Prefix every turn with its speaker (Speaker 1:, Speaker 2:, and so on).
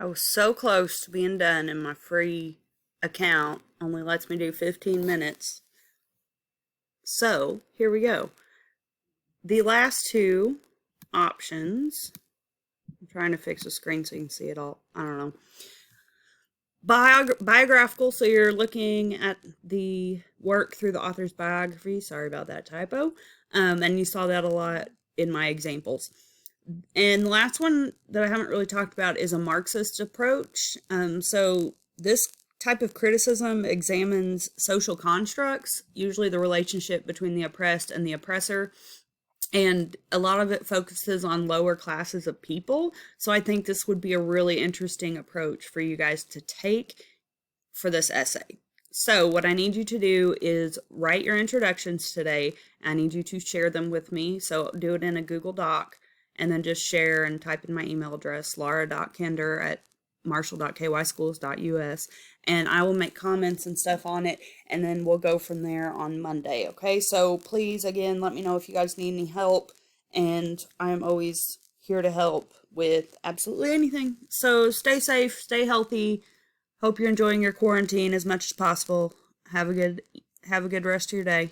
Speaker 1: I was so close to being done and my free account only lets me do 15 minutes. So here we go. The last two options, I'm trying to fix the screen so you can see it all. I don't know. Biographical, so you're looking at the work through the author's biography. Sorry about that typo. And you saw that a lot in my examples. And the last one that I haven't really talked about is a Marxist approach. So this type of criticism examines social constructs, usually the relationship between the oppressed and the oppressor. And a lot of it focuses on lower classes of people. So I think this would be a really interesting approach for you guys to take for this essay. So what I need you to do is write your introductions today. I need you to share them with me. So do it in a Google Doc and then just share and type in my email address, laura.kinder@marshall.kyschools.us, and I will make comments and stuff on it, and then we'll go from there on Monday, okay? So please, again, let me know if you guys need any help, and I am always here to help with absolutely anything. So stay safe, stay healthy. Hope you're enjoying your quarantine as much as possible. Have a good rest of your day.